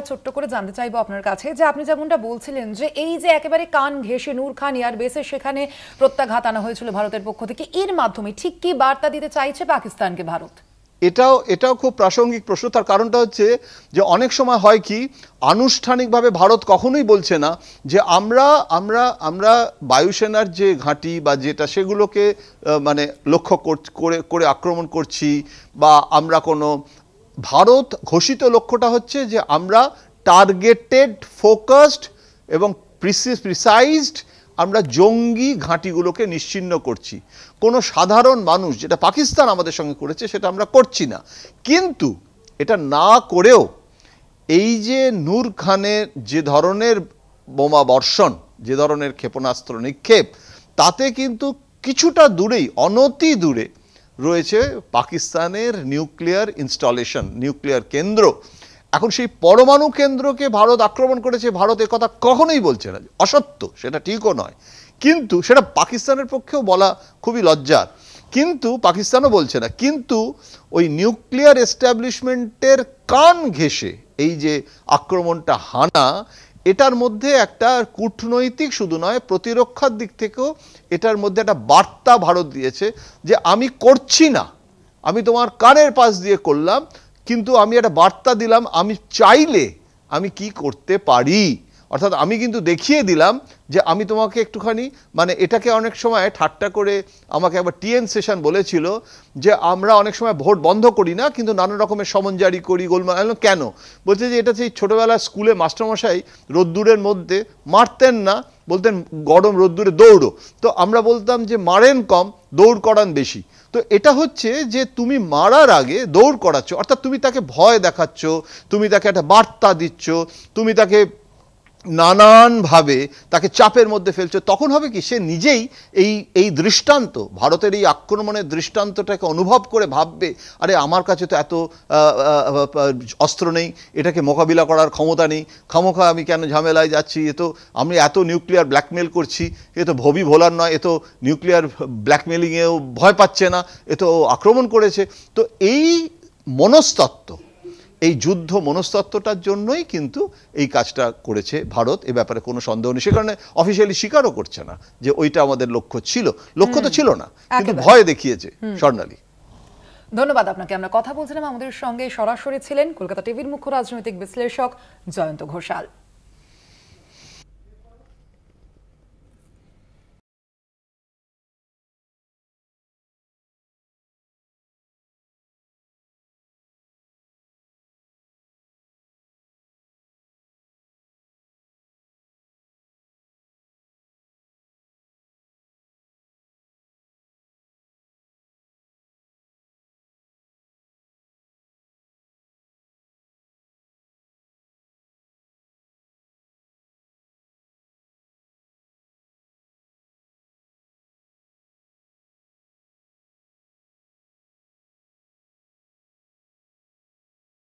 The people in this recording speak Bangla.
ছোট্ট করে জানতে চাইবো আপনার কাছে যে আপনি যেমনটা বলছিলেন যে এই যে একেবারে কান ঘেঁষে নূর খান এয়ারবেসে সেখানে প্রত্যাঘাত আনা হয়েছিল ভারতের পক্ষ থেকে, এর মাধ্যমে ঠিক কি বার্তা দিতে চাইছে পাকিস্তানকে ভারত? এটাও খুব প্রাসঙ্গিক প্রশ্ন। তার কারণটা হচ্ছে যে অনেক সময় হয় কি, আনুষ্ঠানিকভাবে ভারত কখনোই বলছে না যে আমরা আমরা আমরা বায়ুসেনার যে ঘাঁটি বা যেটা সেগুলোকে মানে লক্ষ্য করে আক্রমণ করছি, বা আমরা কোনো ভারত ঘোষিত লক্ষ্যটা হচ্ছে যে আমরা টার্গেটেড, ফোকাসড এবং প্রিসাইজড আমরা জঙ্গি ঘাঁটিগুলোকে নিশ্চিহ্ন করছি। কোনো সাধারণ মানুষ, যেটা পাকিস্তান আমাদের সঙ্গে করেছে, সেটা আমরা করছি না। কিন্তু এটা না করেও এই যে নূর খানের যে ধরনের বোমা বর্ষণ, যে ধরনের ক্ষেপণাস্ত্র নিক্ষেপ, তাতে কিন্তু কিছুটা দূরেই, অনতি দূরে রয়েছে পাকিস্তানের নিউক্লিয়ার ইনস্টলেশন, নিউক্লিয়ার কেন্দ্র। এখন সেই পরমাণু কেন্দ্রকে ভারত আক্রমণ করেছে, ভারত এ কথা কখনোই বলছে না, অসত্য, সেটা ঠিকও নয়। কিন্তু সেটা পাকিস্তানের পক্ষেও বলা খুবই লজ্জার, কিন্তু পাকিস্তানও বলছে না। কিন্তু ওই নিউক্লিয়ার এস্টাবলিশমেন্টের কান ঘেঁষে এই যে আক্রমণটা হানা, এটার মধ্যে একটা কূটনৈতিক শুধু নয়, প্রতিরক্ষার দিক থেকেও এটার মধ্যে একটা বার্তা ভারত দিয়েছে যে আমি করছি না, আমি তোমার কানের পাশ দিয়ে করলাম, কিন্তু আমি একটা বার্তা দিলাম আমি চাইলে আমি কি করতে পারি। অর্থাৎ আমি কিন্তু দেখিয়ে দিলাম যে আমি তোমাকে একটুখানি, মানে এটাকে অনেক সময় ঠাট্টা করে আমাকে একবার টিএন সেশন বলেছিল যে আমরা অনেক সময় ভোট বন্ধ করি না, কিন্তু নানা রকমের সমন জারি করি, গোলমাল। কেন? বলছে যে এটা সেই ছোটোবেলায় স্কুলে মাস্টারমশাই রোদ্দুরের মধ্যে মারতেন না, বলতেন গরম রোদ্দুরে দৌড়ো। তো আমরা বলতাম যে মারেন কম, দৌড় করান বেশি। তো এটা হচ্ছে যে তুমি মারার আগে দৌড় করাচ্ছ, অর্থাৎ তুমি তাকে ভয় দেখাচ্ছ, তুমি তাকে একটা বার্তা দিচ্ছ, তুমি তাকে নানানভাবে তাকে চাপের মধ্যে ফেলছে। তখন হবে কি, সে নিজেই এই দৃষ্টান্ত, ভারতের এই আক্রমণের দৃষ্টান্তটাকে অনুভব করে ভাববে, আরে আমার কাছে তো এত অস্ত্র নেই, এটাকে মোকাবিলা করার ক্ষমতা নেই, খামোখা আমি কেন ঝামেলায় যাচ্ছি, এ তো আমি এত নিউক্লিয়ার ব্ল্যাকমেল করছি, এ তো ভবি ভোলার নয়, এ তো নিউক্লিয়ার ব্ল্যাকমেলিংয়েও ভয় পাচ্ছে না, এ তো আক্রমণ করেছে। তো এই মনস্তত্ত্ব, এই যুদ্ধ মনস্তত্ত্বটার জন্যই কিন্তু এই কাজটা করেছে ভারত, এ ব্যাপারে কোনো সন্দেহ নেই। সে কারণে অফিসিয়ালি স্বীকারও করছে না যে ওইটা আমাদের লক্ষ্য ছিল। লক্ষ্য তো ছিল না, কিন্তু ভয় দেখিয়েছে স্বর্ণালী। ধন্যবাদ আপনাকে। আমরা কথা বলছিলাম, আমাদের সঙ্গে সরাসরি ছিলেন কলকাতা টিভির মুখ্য রাজনৈতিক বিশ্লেষক জয়ন্ত ঘোষাল।